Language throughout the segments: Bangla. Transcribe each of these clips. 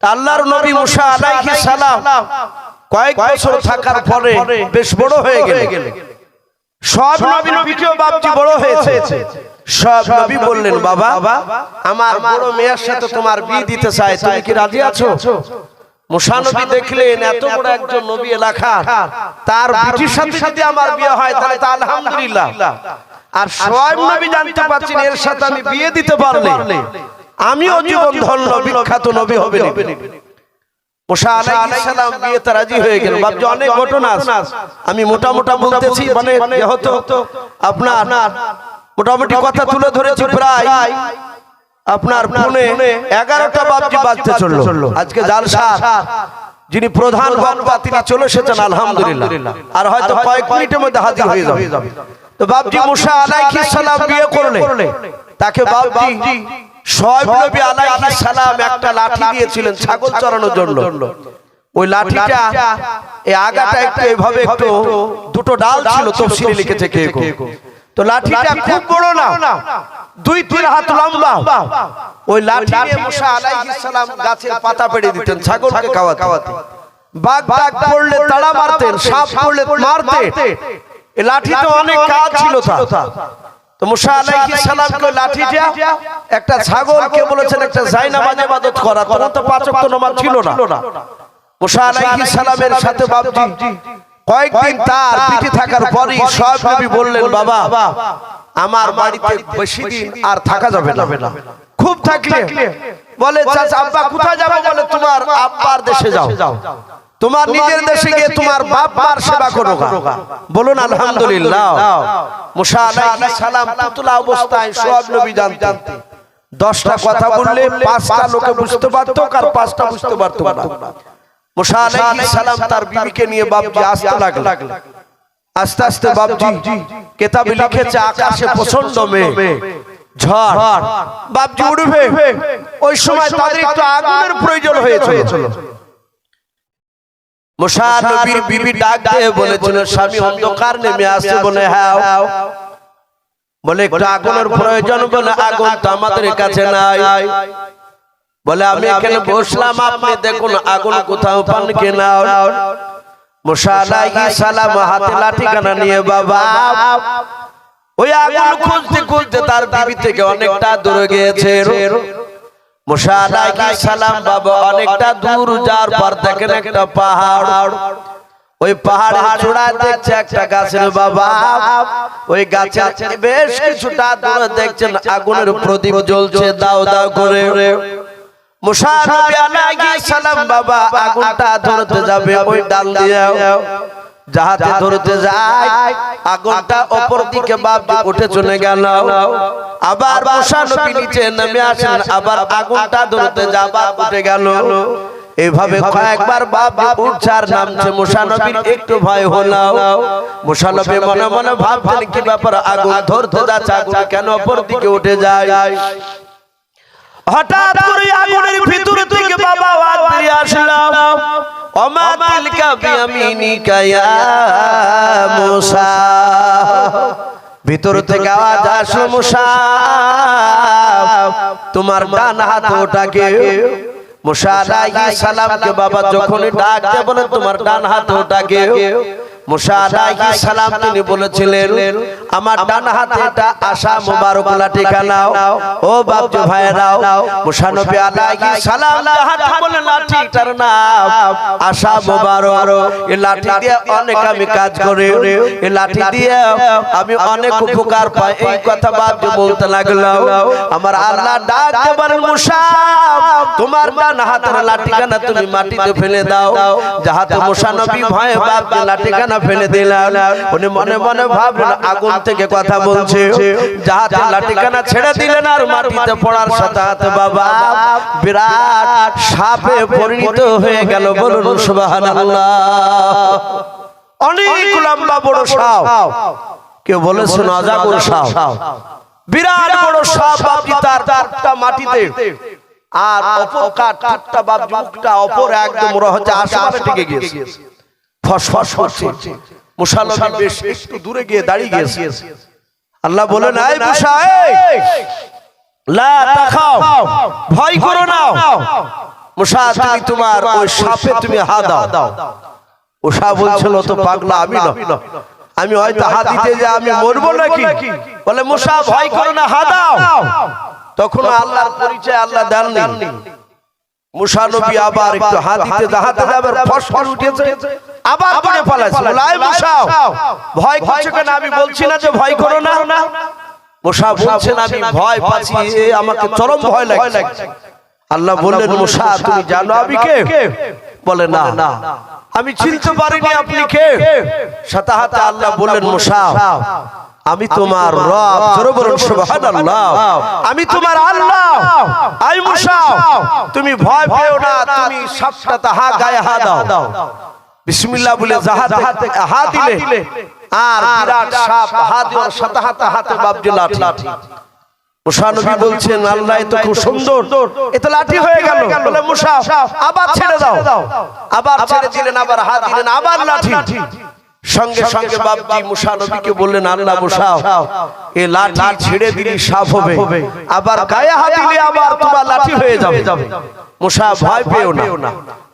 আল্লাহর নবী মুসা আলাইহিস সালাম কয়েক বছর থাকার পরে বেশ বড় হয়ে গেলেন। সব নবী নবীকেও বাপজি বড় হয়েছে। সব নবী বললেন, বাবা আমার বড় মেয়ের সাথে তোমার বিয়ে দিতে চাই, তুমি কি রাজি আছো? মুসা নবী দেখলেন এত বড় একজন নবী এলাকার, তার বিটির সাথে যদি আমার বিয়ে হয় তাহলে তো আলহামদুলিল্লাহ। আর সব নবী জানতে পারছেন এর সাথে আমি বিয়ে দিতে পারলে আমিও জীবন ধন্য বিখ্যাত নবী হবে। মুসা আলাইহিস সালাম বিয়েতে রাজি হয়ে গেল। বাপজি অনেক ঘটনা আছে, আমি মোটামুটি বলতেছি, মানে যেহেতু আপনার মোটামুটি কথা তুলে ধরেছি। প্রায় আপনার ফোনে 11টা বাপজি বাজতে চললো। আজকে জালসা যিনি প্রধান বক্তা তিনি চলে এসেছেন আলহামদুলিল্লাহ, আর হয়তো কয়েক মিনিটের মধ্যে হাজির হয়ে যাবে। তো বাপজি মুসা আলাইহিস সালাম বিয়ে করলে তাকে বাপজি শোয়েব নবী আলাইহিস সালাম একটা লাঠি দিয়েছিলেন ছাগল চড়ানোর জন্য। ওই লাঠিটা এই আগাটা একটু এভাবে একটু দুটো ডাল ছিল, তাফসীরে লিখেছে কে। তো লাঠিটা খুব বড় না, 2-3 হাত লম্বা। ওই লাঠি নিয়ে মুসা আলাইহিস সালাম গাছের পাতা পেড়ে দিতেন ছাগলকে খাওয়াতে। বাঘ ডাক পড়লে তাড়া মারতেন, সাপ পড়লে মারতেন। এই লাঠিতে অনেক কাজ ছিল তার। তো মুসা আলাইহিস সালাম কে লাঠিটা একটা ছাগলকে বলেছেন একটা জায়নামাজ ইবাদত করা, তখন তো 5 ওয়াক্ত নামাজ ছিল না। মুসা আলাইহিস সালামের সাথে বাপজি কয়েকদিন তার পিঠে থাকার পরই সব নবী বললেন, বাবা আমার বাড়িতে বেশি দিন আর থাকা যাবে না, খুব থাকলে বলে চাচা আব্বা কোথায় যাবো? বলে তোমার আব্বার দেশে যাও, তোমার নিজের দেশে গিয়ে তোমার বাপ মার সেবা করো। বলুন আলহামদুলিল্লাহ। মুসা আলাইহিস সালাম পুতলা অবস্থায় সব নবী জানতেন 10টা কথা বললে 5টা লোকে বুঝতে পারত, আর 5টা বুঝতে পারত না। মুসা আলাইহিস সালাম তার বিবিকে নিয়ে বাপজি আসতে লাগলেন। আস্তে আস্তে বাপজি কিতাবে লিখেছে আকাশে প্রচন্ড মেঘ, ঝড়, বাপজি উঠবে। ওই সময় তাদের একটু আগুনের প্রয়োজন হয়েছিল। মুসা নবীর বিবি ডাক দিয়ে বলেছিল, স্বামী অন্ধকার নেমে আসছে। বলে হ্যাঁ, বলে একটু আগুনের প্রয়োজন। বলে আগুন তো আমাদের কাছে নাই। বলে আমি এখানে বসলাম, আপনি দেখুন আগুন কোথাও পান কিনা। মুসা আলাইহিস সালাম হাতে লাঠিখানা নিয়ে বাবা ওই আগুন খুঁজতে খুঁজতে তার বিবি থেকে অনেকটা দূরে গিয়েছে। মুসা আলাইহিস সালাম বাবা অনেকটা দূর যাওয়ার পর দেখেন একটা পাহাড়। ওই পাহাড়ের চূড়ায় দেখছে একটা গাছের বাবা। ওই গাছের বেশ কিছুটা দূরে দেখছেন আগুনের প্রদীপ জ্বলছে দাও দাও করে। মুসা নবী আলাইহিস সালাম বাবা আগুনটা ধরতে যাবে ওই ডাল দিয়ে, যাহাতে ধরতে যায় আগুনটা অপর দিকে বাপ উঠে চলে গেল। আবার মুসা নবী নিচে নেমে আসেন, আবার আগুনটা ধরতে যাবা উঠে গেল। এইভাবে কয়েকবার বাপ উঠছে আর নামছে। মুসা নবীর একটু ভয় হলো। মুসা নবী মনে মনে ভাবতেন কি ব্যাপার, আগুন ধরতে যাচ্ছে, আগুন কেন অপর দিকে উঠে যায়? হঠাৎ করে আগুনের ভিতর থেকে বাবা আওয়াজ বেরিয়ে আসলো, ওমা তিলকা বিয়ামিনিকা ইয়া মুসা। ভিতর থেকে আওয়াজ আসলো, মুসা তোমার ডান হাত ওটাকে। মুসা আলাইহিস সালামকে বাবা যখন ডাক দিয়ে বলে তোমার ডান হাত ওটাকে, মুসা আলাইহিস সালাম তিনি বলেছিলেন আমার ডান হাতে এটা আশা মোবারক লাঠিখানা। ও বাপজি ভাইরাও, মুসা নবী আলাইহিস সালাম হাত বলে লাঠিটার নাম আশা মোবারক। এই লাঠি দিয়ে অনেক আমি কাজ করি, এই লাঠি দিয়ে আমি অনেক উপকার পাই। এই কথা বাপজি বলতে লাগলো। আমার আল্লাহ ডাক দিয়ে বলেন, মুসা তোমার ডান হাতের লাঠিখানা তুমি মাটিতে ফেলে দাও। যাহাতে মুসা নবী ভয়ে বাপজি লাঠিখানা ফেলে দিলেন। উনি মনে মনে ভাবলেন আগুন থেকে কথা বলছে, যাহাতে লাঠিখানা ছেড়ে দিলেন। আর মাটিতে পড়ার সাথে সাথে বাবা বিরাট সাপে পরিণত হয়ে গেল। বলুন সুবহানাল্লাহ। অনেক লম্বা বড় সাপ, কেউ বলেছেন অজাগর সাপ, বিরাট বড় সাপ। বাপজি তার ঠোঁটটা মাটিতে, আর অপর কাঠটা বাপজি মুখটা অপর একদম হচ্ছে আশেপাশে টিকে গিয়েছে, ফসফস করছে। মুসা নবী বেশ একটু দূরে গিয়ে দাঁড়িয়ে গিয়েছে। আল্লাহ বলেন, এই মুসা লা তাখাও, ভয় করো না। মুসা তুমি তোমার ওই সাপে তুমি হাত দাও। মুসা বলছিল তো পাগলা আমি না, আমি হয়তো হাত দিতে যে আমি মরবো নাকি। বলে মুসা ভয় করো না, হাত দাও। তখন আল্লাহর পরিচয় আল্লাহ দেননি। মুসা নবী আবার একটু হাত দিতে যাহাতে আবার ফস ফস উঠেছে, আবার দৌড়ে পালাচ্ছে। বলে আয় মুসা ভয় করছো কেন? আমি বলছি না যে ভয় করো না। মুসা বলছেন আমি ভয় পাচ্ছি, আমাকে চরম ভয় লাগছে। আল্লাহ বললেন মুসা তুমি জানো আমি কে? বলে না আমি চিনতে পারিনি আপনি কে। সাথে সাথে আল্লাহ বললেন মুসা আমি তোমার রব। জোরে বলুন সুবহানাল্লাহ। আমি তোমার আল্লাহ। আই মুসা তুমি ভয় পেও না, তুমি সাতটা হাত গায়ে হাত দাও, বিসমিল্লাহ বলে হাতে হাত দিলে আর বিরাট সাপ হাত দিয়ে সাথে সাথে হাতে বাপজি লাঠি। মুসা নবী বলছেন আল্লাহ এত খুব সুন্দর, এত লাঠি হয়ে গেল। বলে মুসা আবার ছেড়ে দাও। আবার ছেড়ে দিলেন, আবার হাত দিলেন, আবার লাঠি। সঙ্গে সঙ্গে বাপজি মুসা নবীকে বললেন আল্লাহ মুসা এই লাঠি ছেড়ে দিলে সাপ হবে, আবার গায়ে হাত দিলে আবার তোমার লাঠি হয়ে যাবে। মুসা ভয় পেও না,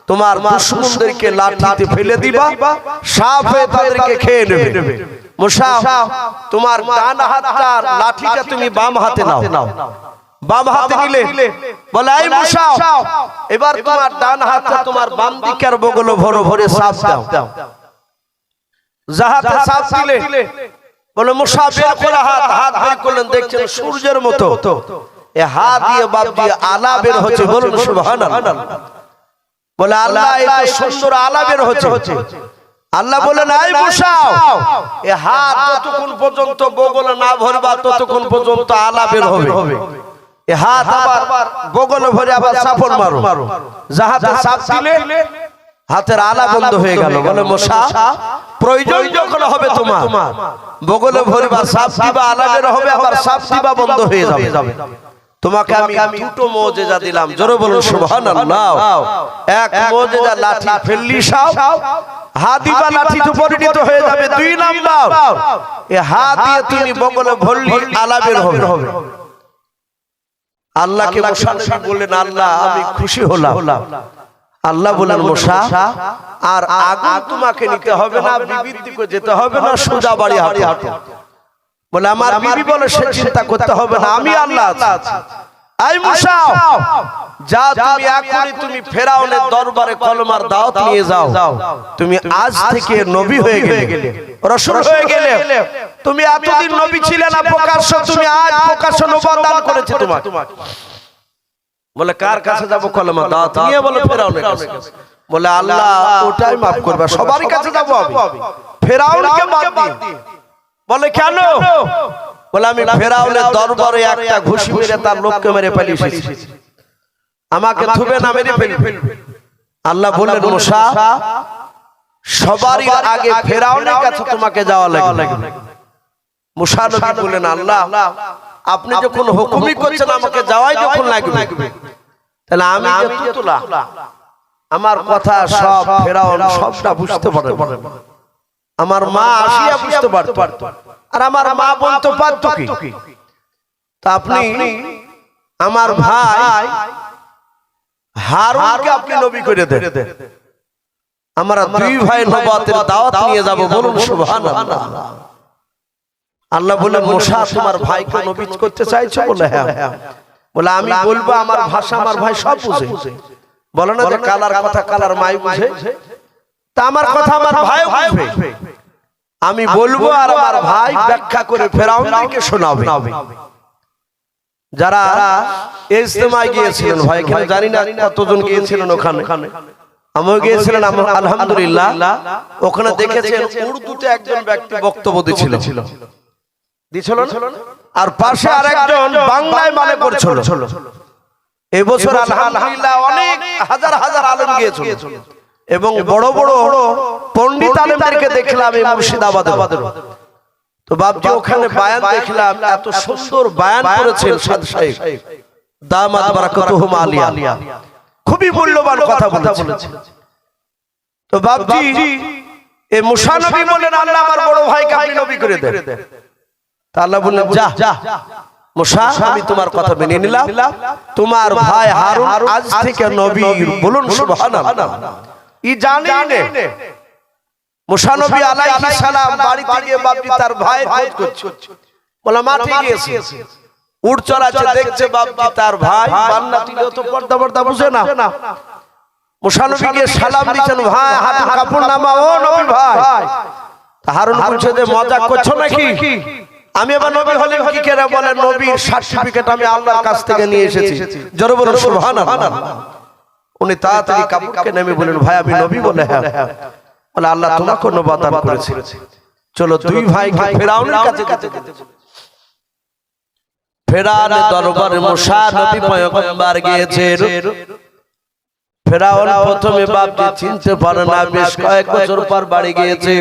তোমার দুশমনদেরকে লাঠিতে ফেলে দিবা, সাপ হয়ে তাদেরকে খেয়ে নেবে। মুসা তোমার ডান হাতটার লাঠিটা তুমি বাম হাতে নাও। বাম হাতে নিলে বলে আই মুসা এবার তোমার ডান হাতটা তোমার বাম দিকের বগলে ভরে ভরে সাপ দাও। যাহাতে সাপ দিলে বলে মুসা বের করে হাত বের করলেন, দেখছেন সূর্যের মতো এ হাত দিয়ে বাপ দিয়ে আলা বের হচ্ছে। বলুন সুবহানাল্লাহ। বলে আল্লাহ এত সুন্দর আলা বের হচ্ছে। আল্লাহ বলেন আই মুসা এ হাত যতক্ষণ পর্যন্ত বগলে না ভরবা ততক্ষণ পর্যন্ত আলা বের হবে। এ হাত আবার বগলে ভরে আবার সাপন মারো, যাহাতে সাপ দিলে হাতের আলা বন্ধ হয়ে গেল। বলে মুসা প্রয়োজন যখন হবে তোমার বগলে ভরবা, সাপ দিবা আলা বের হবে, আবার সাপ দিবা বন্ধ হয়ে যাবে। তোমাকে আমি দুটো মুজিজা দিলাম। জোরে বলুন সুবহানাল্লাহ। এক মুজিজা লাঠি ফেললি সাপ, হাত দিবা লাঠি তো পরিণত হয়ে যাবে। দুই নাম্বার এই হাত দিয়ে তুমি বগলে ভরলি আলা বের হবে। আল্লাহকে মুসা নবী বললেন আল্লাহ আমি খুশি হলাম। আল্লাহ বলেন মুসা আর আগুন তোমাকে নিতে হবে না, বিবির দিকে যেতে হবে না, সোজা বাড়ি হাঁটো। বলে আমার বিবি বলে সে চিন্তা করতে হবে না, আমি আল্লাহ আছি। আই মুসা যা তুমি এখনই তুমি ফেরাউনের দরবারে কলমার দাওয়াত নিয়ে যাও। তুমি আজ থেকে নবী হয়ে গেলে, রাসূল হয়ে গেলে। তুমি এতদিন নবী ছিলে না প্রকাশ্য, তুমি আজ প্রকাশ্য নবুয়ত দান করেছে তোমাকে। বলে কার কাছে যাব? কলমার দাওয়াত নিয়ে। বলে ফেরাউনের কাছে। বলে আল্লাহ ওটাই maaf করবে, সবার কাছে যাব আমি, ফেরাউনকে বাদ দিয়ে। বলে কেন? বলে আমি ফেরাউনের দরবারে একটা ঘুষি মেরে তার লোককে মেরে পালিয়ে এসেছি, আমাকে থুবে না মেরে ফেলবে। আল্লাহ বললেন মুসা সবারই আগে ফেরাউনের কাছে তোমাকে যাওয়া লাগবে। মুসা নবী বললেন আল্লাহ আপনি যখন হুকুমই করছেন আমাকে যাওয়াই যখন লাগবে, তাহলে আমি যে তুতুলা আমার কথা সব ফেরাউন সবটা বুঝতে পারে, আমার মা আসিয়া বুঝতে পারত, আর আমার মা বলতে পারত কি। তা আপনি আমার ভাই হারুনকে আপনি নবী করে দেন, আমরা দুই ভাই নবুয়তের দাওয়াত নিয়ে যাব। বলুন সুবহানাল্লাহ। আল্লাহ বলে মুসা তোমার ভাইকে নবী করতে চাইছো? বলে হ্যাঁ। বলে আমি বলবো আমার ভাষা আমার ভাই সব বুঝে। বলে না যে কালার কথা কালার মাই বুঝে, তা আমার কথা আমার ভাই বুঝবে। আমি বলবো আর আমার ভাই ব্যাখ্যা করে ফেরাউনকে শোনাবে। যারা ইজতেমায় গিয়েছিলেন ভাই, এখানে জানি না কতজন গিয়েছিলেন, ওখানে আমিও গিয়েছিলাম আলহামদুলিল্লাহ। ওখানে দেখেছেন উর্দুতে একজন ব্যক্তি বক্তব্য দিছিল, আর পাশে আরেকজন বাংলায় মানে করছিল। এবছর আলহামদুলিল্লাহ অনেক হাজার হাজার আলেম গিয়েছিল এবং বড় বড় পণ্ডিত আলেমদেরকে দেখলাম এই মুর্শিদাবাদে। তো বাপজি ওখানে বায়ান দেখলাম, এত সুন্দর বায়ান করেছেন সাদ সাহেব দামাত বারাকাতুহুম আলিয়া, খুবই মূল্যবান কথা বলেছেন। তো বাপজি এই মুসা নবী বললেন আল্লাহ আমার বড় ভাইকে আপনি নবী করে দেন। তা আল্লাহ বললেন যা মুসা আমি তোমার কথা মেনে নিলাম, তোমার ভাই হারুন আজ থেকে নবী। বলুন সুবহানাল্লাহ। ই জানি নে মুসা নবী আলাইহিস সালাম বাড়িতে গিয়ে বাপজি তার ভাইয়ের খোঁজ করছে। বলা মাঠে গিয়েছে, উট চড়াচ্ছে, দেখছে বাপজি তার ভাই বান্নাতি তো পর্দা পর্দা বুঝে না। মুসা নবী গিয়ে সালাম দিচ্ছেন, ভাই হাতের কাপড় নামা, ও নবী ভাই। হারুন বলছে যে মজা করছো নাকি? আমি আবার নবী হলে কি করে বলে, নবীর সার্টিফিকেট আমি আল্লাহর কাছ থেকে নিয়ে এসেছি। জোরে বলুন সুবহানাল্লাহ। উনি তাড়াতাড়ি কাপড়কে নেমে বলেন, ভাই আমি নবী? বলে হ্যাঁ। বলে আল্লাহ তোমাকে নবুয়ত দান করেছে। চলো দুই ভাইকে ফেরাউনের কাছে যেতে। ফেরাউনের দরবারে মুসা নবী পয়গম্বর গিয়েছেন। ফেরাউন প্রথমে বাপজি চিনতে পারে না, বেশ কয়েক বছর পর বাড়ি গিয়েছে।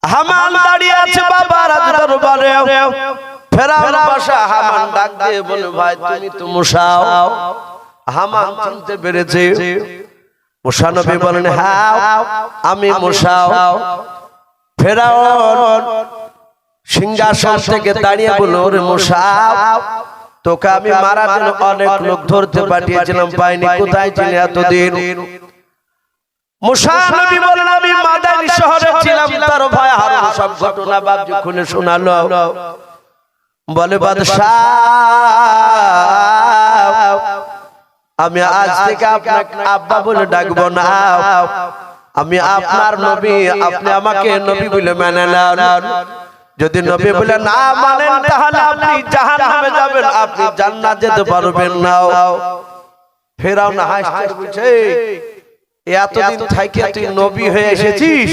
হামান দাঁড়িয়ে আছে বাবার দরবারে। ফেরাউন বাসা হামান ডাক দিয়ে বলে, ভাই তুমি তো মুসা। হামান চিনতে পেরেছে। মুসা নবী বলেন, হ্যাঁ আমি মুসা। ফেরাউন সিংহাসন থেকে দাঁড়িয়ে বলল, ওরে মুসা, তোকে আমি মারার জন্য অনেক লোক ধরতে পাঠিয়েছিলাম, পাইনি, কোথায় ছিলি এতদিন? মুসা নবী বলেন, আমি মাদানী শহরে ছিলাম। তার ভাই হারুন সব ঘটনা বাপজি খুলে শোনালো। বলে বাদশাহ, আমি আজ থেকে আপনাকে আব্বা বলে ডাকবো না, আমি আপনার নবী, আপনি আমাকে নবী বলে মেনে নেন। যদি নবী বলে না মানেন তাহলে আপনি জাহান্নামে যাবেন, আপনি জান্নাত যেতে পারবেন না। ফেরাউন হাসছে, বলছে এতদিন থেকে তুই নবী হয়ে এসেছিস,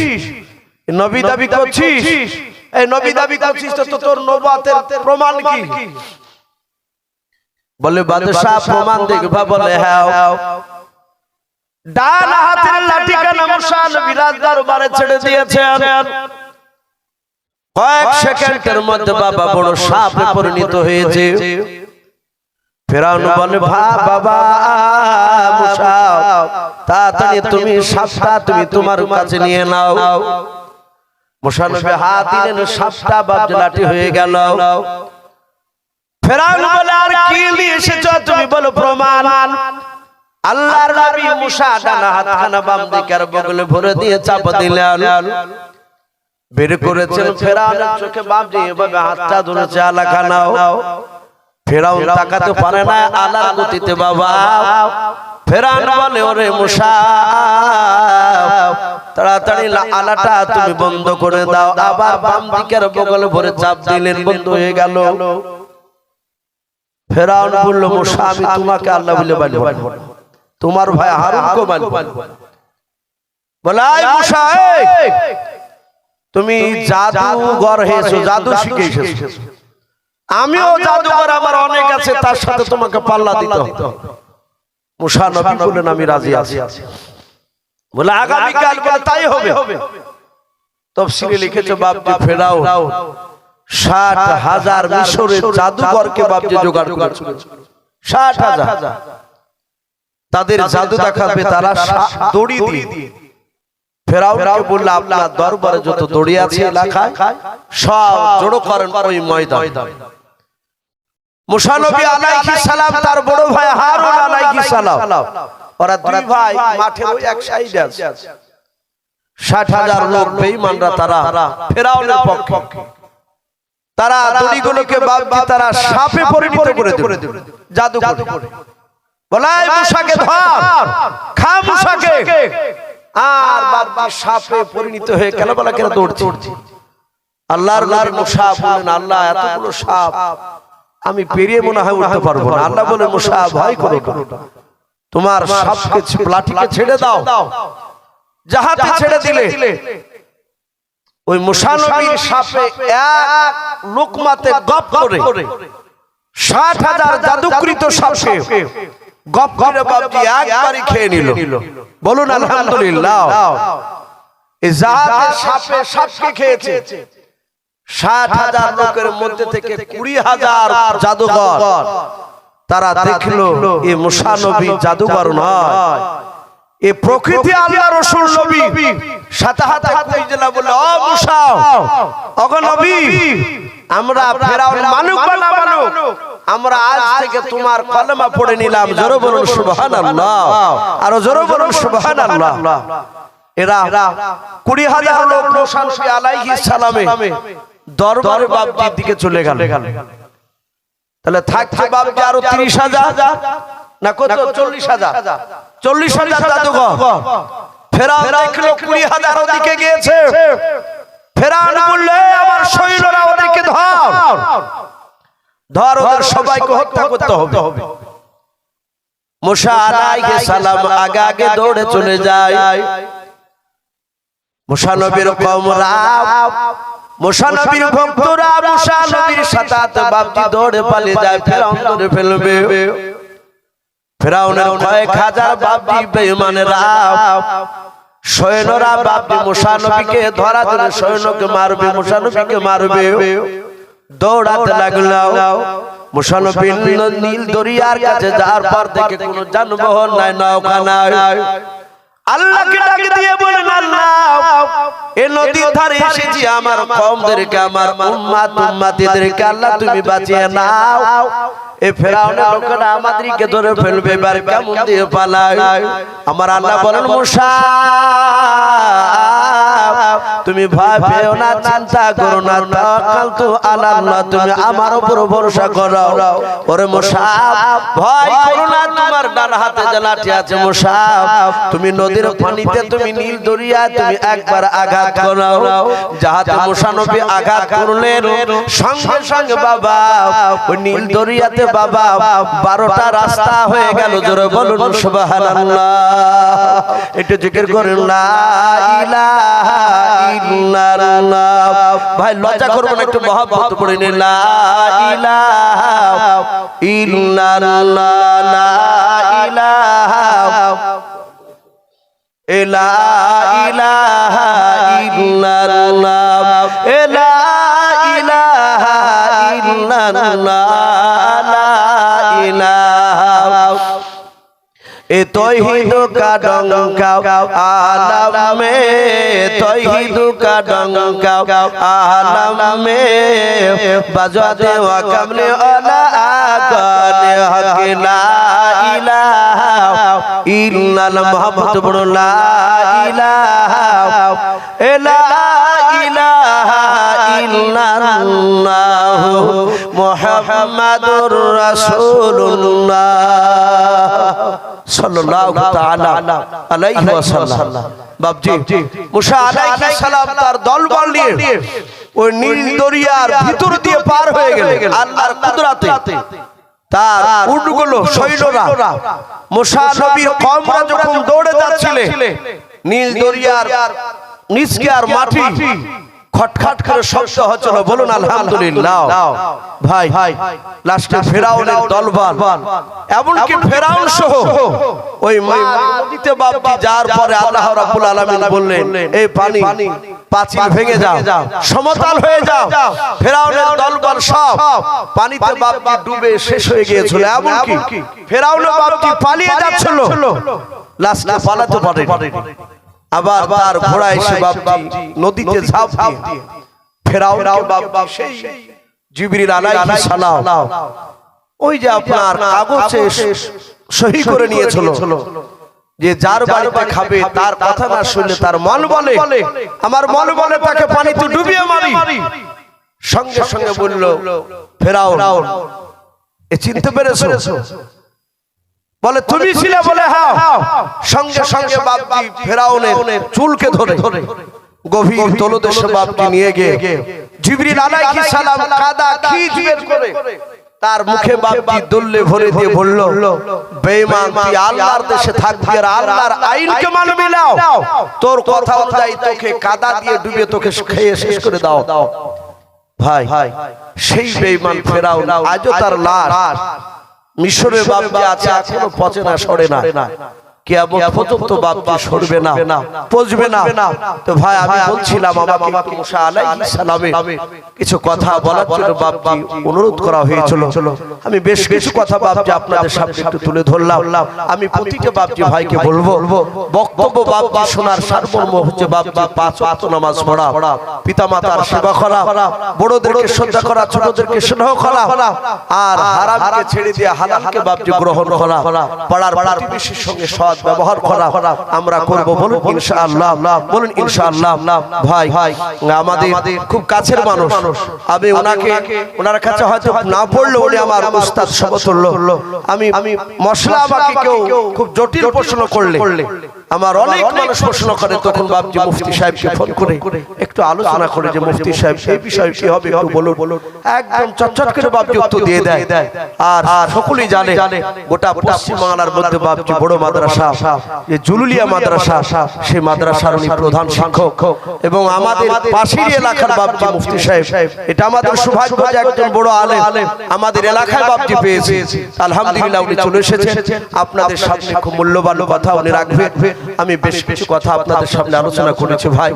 নবী দাবি করছিস, এই নবী দাবি করছিস তো তোর নবুয়তের প্রমাণ কি? বলে বাদশাহ প্রমাণ দেখবা? বলে হ্যাঁ। ডান হাতের লাঠি কানা মুসা নবী রাজ দরবারে ছেড়ে দিয়েছেন। কয়েক সেকেন্ডের মধ্যে বাবা বড় সাপে পরিণত হয়েছে। ফেরাউন বলে, বাবা মুসা, তাড়াতাড়ি তুমি সাপটা তুমি তোমার কাছে নিয়ে নাও। মুসা নবী হাত দিলেন, সাপটা বাপজি লাঠি হয়ে গেল। ফেরাউন বলে, আর কি নিয়ে এসেছো তুমি? বলো প্রমাণ। আল্লাহর নবী মুসা ডানা হাতখানা বাম দিকের বগলে ভরে দিয়ে চাপ দিলেন, বের করেছেন। ফেরাউনের চোখে বাপজি এভাবে হাতটা ধরেছে, আলাকা নাও। ফেরাউন তাকাতে পারে না আলার গতিতে বাবা। ফেরাউন বলে, ওরে মুসা, তাড়াতাড়ি আলাটা তুমি বন্ধ করে দাও। আবার বাম দিকের বগলে ভরে চাপ দিলেন, বন্ধ হয়ে গেল। ফেরাউন বলল, মুসা আমি তোমাকে আল্লাহ বলে মানব না, তোমার ভাই হারুনকে মানব। বলে, আয় মুসা, তুমি জাদুঘর হয়েছো, জাদু শিখে এসেছো। আমিও জাদুঘর, আমার অনেক আছে, তার সাথে তোমাকে পাল্লা দিতে হবে। মুসা নবী বলেন, আমি রাজি আছি। বলে আগামীকাল, বলে তাই হবে। তাফসীরে লিখেছে বাপজি ফেরাউন ৬০,০০০ মিশরের জাদুঘরকে বাপজি জোগাড় করেছিল। ৬০,০০০ তাদের জাদু দেখাবে, তারা দড়ি দিয়ে। ফেরাউনকে বলল, আপনার দরবারে যত দড়ি আছে এলাকায় সব জড়ো করেন ওই ময়দান। মুসা নবী আলাইহিস সালাম তার বড় ভাই হারুন আলাইহিস সালাম, ওরা দুই ভাই মাঠে ওই এক সাইডে আছে। ৬০,০০০ লোক বেঈমানরা, তারা ফেরাউনের পক্ষে। তারা দড়িগুলোকে বাপজি তারা সাপে পরিণত করে দিল, জাদু করে। বলে, মুসাকে ধর, খা মুসাকে। আর বাপজি সাপে পরিণত হয়ে গেল। বলা কেন দৌড়ছি? আল্লাহর নবী মুসা বলেন, আল্লাহ এতগুলো সাপ আমি পেরিয়ে মনে হয় উঠতে পারবো না। আল্লাহ বলে, মুসা ভয় করো না, তোমার সাপকে লাঠিকে ছেড়ে দাও। জাহাজে ছেড়ে দিলে ওই মুসা নবীর সাপে এক লোকমাতে গপ করে ৬০,০০০ জাদুকৃত সাপকে গপ করে বাপজি একবারই খেয়ে নিল। বলুন আলহামদুলিল্লাহ। এই জাহাজের সাপে সাপকে খেয়েছে। ৬০,০০০ লোকের মধ্যে থেকে ২০,০০০ জাদুঘর তারা দেখলো এই মুসা নবী জাদুঘর নয়, এ প্রকৃতি আল্লাহর রাসূল নবী। সাথে হাতে কই দিলা, বলে, ও মুসা, ওগো নবী, আমরা ফেরাউন মানুক বা না মানুক, আমরা আজ থেকে তোমার কলেমা পড়ে নিলাম। জোরে বলুন সুবহানাল্লাহ, আর জোরে বলুন সুবহানাল্লাহ। এরা 20,000 লোক মুসা নবী আলাইহিস সালামে দরবারে বাপজির দিকে চলে গেল। তাহলে থাকছে বাপজি আরো 30,000 না কত, 40,000, 40,000 জাদুঘর। ফেরাউন দেখলো 20,000 ওদিকে গিয়েছে। ফেরাউন বলল, আমার সৈন্যরা ওদেরকে ধর, ওদের সবাইকে হত্যা করতে হবে। মুসা আলাইহিস সালাম আগে আগে দৌড়ে চলে যায়। মুসা নবীর কওমরা, মুসা নবীর ভক্তরা মুসা নবীর সাথে বাপজি দৌড়ে পালিয়ে যায়। ফেরাউন ধরে ফেলবে। ফেরাউনের কয়েক হাজার বাপজি বেঈমানেরা সৈন্যরা বাপজি মুসা নবীকে ধরা ধরে সৈন্যকে মারবে, মুসা নবীকে মারবে। দৌড়াতে লাগলো। মুসা নবী নীল দরিয়ার কাছে যাওয়ার পর থেকে কোনো যানবাহন নাই, নৌকা নাই। আল্লাহকে ডাক দিয়ে বলেন, আল্লাহ এই নদীর ধারে এসেছি, আমার কওমদেরকে, আমার উম্মতিদেরকে আল্লাহ তুমি বাঁচিয়ে নাও। এই ফেরাউনের লোকেরা আমাদেরকে ধরে ফেলবে, এবার কেমন দিয়ে পালায়। আমার আল্লাহ বলেন, মুসা তুমি ভয় পেও না, চিন্তা করো না, তাওয়াক্কালতু আলাল্লাহ, তুমি আমার উপর ভরসা করো। ওরে মুসা ভয় করো না, তোমার ডান হাতে যে লাঠি আছে মুসা, তুমি নদীর পানিতে, তুমি নীল দরিয়ায় তুমি একবার আঘাত করো। যাহাতে মুসা নবী আঘাত করলেন, সঙ্গে সঙ্গে বাবা ওই নীল দরিয়াতে বাবা 12টা রাস্তা হয়ে গেল। জোরে বলুন সুবহানাল্লাহ। একটু জিকির করেন লা ইলাহা ইল্লাল্লাহ। ভাই লজ্জা করবেন না, একটু মহব্বত পড়ে নিন লা ইলাহা ইল্লাল্লাহ, লা ইলাহা লা ইলাহা ইল্লাল্লাহ, লা ইলাহা ইল্লাল্লাহ, লা ইলাহা। এ তৌহিদ का डंका आलम में, तौहीद का डंका आलम में बजाते व कमले अला आकाने हक ला इलाहा इल्लल्लाह मोहम्मद बड़ो ला इलाहा इलाहा इल्लल्लाह मुहम्मदुर रासूलुल्लाह সাল্লাল্লাহু তাআলা আলাইহি ওয়াসাল্লাম। বাপজি মুসা আলাইহিস সালাম তার দলবল নিয়ে ওই নীল দরিয়ার ভিতর দিয়ে পার হয়ে গেলেন আল্লাহর কুদরতে। তার উটগুলো সৈন্যরা মুসা নবীর কওমরা যখন দৌড়ে যাচ্ছিলেন, নীল দরিয়ার নিচকে আর মাটি খটখট করে শব্দ হচ্ছিল। বলুন আলহামদুলিল্লাহ। ভাই লাস্টে ফেরাউনের দলবল, এমনকি ফেরাউন সহ ওই নদীতে বাপজি যাওয়ার পরে আল্লাহ রাব্বুল আলামিন বললেন, এই পানি পাঁচিল ভেঙে যাও, সমতল হয়ে যাও। ফেরাউনের দলবল সব পানিতে বাপজি ডুবে শেষ হয়ে গিয়েছিল। এমনকি ফেরাউনের বাপজি পালিয়ে যাচ্ছিল, লাস্টে পালাতে পারেনি। আবার তার ঘোড়া এসে বাপজি নদীতে ঝাঁপ দিয়ে ফেরাউনকে বাপজি সেই জিবরিল আলাইহিস সালাম ওই যে আপনার কাগজে সহি করে নিয়েছিল যে যার বাড়িতে খাবে তার কথা না শুনলে তার মন বলে, আমার মন বলে তাকে পানিতে ডুবিয়ে মারি। সঙ্গে সঙ্গে বলল ফেরাউন, এ চিনতে পেরেছো? বলে তুমি ছিলে? বলে হ্যাঁ। সঙ্গে সঙ্গে বাপজি ফেরাউনের চুলকে ধরে গভীর তলদেশে বাপজি নিয়ে গিয়ে জিবরিল আলাইহিস সালাম কাদা খিচ বের করে তার মুখে বাপজি দল্লে ভরে দিয়ে বলল, বেঈমান তুই আল্লাহর দেশে থাকবি আর আল্লাহর আইনকে মানবি না, তোর কথা অনুযায়ী তোকে কাদা দিয়ে ডুবিয়ে তোকে খেয়ে শেষ করে দাও। ভাই সেই বেঈমান ফেরাউন আজও তার লাশ মিশরের বাপজি আছে, এখনো পচে না, সরে না। কিয়ামত পর্যন্ত বাপজি সরবে না, পচবে না। তো ভাই আমি বলছিলাম আমাকে মুসা আলাইহিস সালামে কিছু কথা বলার জন্য বাপজি অনুরোধ করা হয়েছিল। আমি বেশ কিছু কথা বাপজি আপনাদের সামনে একটু তুলে ধরলাম। আমি প্রতিটা বাপজি ভাইকে বলবো, বক্তব্য বাপজি শোনার সারমর্ম হচ্ছে বাপজি 5 ওয়াক্ত নামাজ পড়া, পিতামাতার সেবা করা, বড়দেরকে শ্রদ্ধা করা, ছোটদেরকে স্নেহ করা, আর হারামকে ছেড়ে দিয়ে হালালকে বাপজি গ্রহণ করা, পাড়ার প্রতিবেশীর সঙ্গে সৎ ব্যবহার করা আমরা করব। বলুন ইনশাআল্লাহ, বলুন ইনশাআল্লাহ। ভাই আমাদের খুব কাছের মানুষ, আমি ওনার কাছে হয়তো না পড়লে উনি আমার উস্তাদ সমতুল্য। আমি মশলা আমাকে কেউ খুব জটিল প্রশ্ন করলে, আমার অনেক মানুষ প্রশ্ন করে, তখন বাপজি মুফতি সাহেবকে ফোন করে একটু আলোচনা করে যে মুফতি সাহেব এই বিষয়ে কি হবে একটু বলুন। একদম চটচট করে বাপজি উত্তর দিয়ে দেয়। আর সকলেই জানে গোটা পশ্চিম বাংলার মধ্যে বাপজি বড় মাদ্রাসা যে জুলুলিয়া মাদ্রাসা, সেই মাদ্রাসার উনি প্রধান শিক্ষক, এবং আমাদের পাশের এলাকার বাপজি মুফতি সাহেব, এটা আমাদের সৌভাগ্য যে একজন বড় আলেম আমাদের এলাকায় বাপজি পেয়েছে। আলহামদুলিল্লাহ উনি চলে এসেছেন আপনাদের সামনে, খুব মূল্যবান কথা উনি রাখবেন। আমি বেশ কিছু কথা আপনাদের সামনে আলোচনা করেছি ভাই,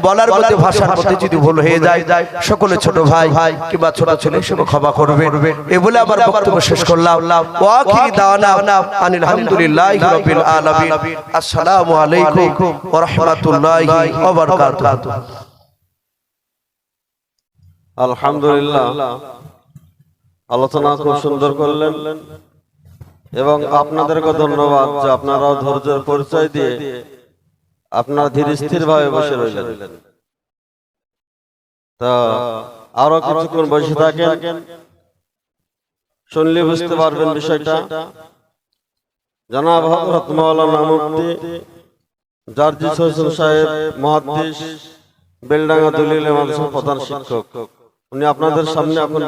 বলার মধ্যে ভাষার মধ্যে যদি ভুল হয়ে যায় সকলে ছোট ভাই কিংবা ছোট ছেলে হিসেবে ক্ষমা করবে। এই বলে আমার বক্তব্য শেষ করলাম। ওয়া আখিরি দাওয়ানা আনিল হামদুলিল্লাহি রাব্বিল আলামিন। আসসালামু আলাইকুম ওয়া রাহমাতুল্লাহি ওয়া বারাকাতুহু। আলহামদুলিল্লাহ, আলোচনা খুব সুন্দর করলেন এবং আপনাদেরকে ধন্যবাদ যে আপনারাও ধৈর্যের পরিচয় দিয়ে আপনারা ধীর স্থির ভাবে বসে রইলেন। তা আরো কিছুক্ষণ বসে থাকেন, শুনলে বুঝতে পারবেন বিষয়টা। জনাব হযরত মাওলানা মুফতি জারজিস হোসেন সাহেব মুহাদ্দিস, বেলডাঙ্গা দলিল মাদ্রাসার প্রধান শিক্ষক, উনি আপনাদের সামনে এখন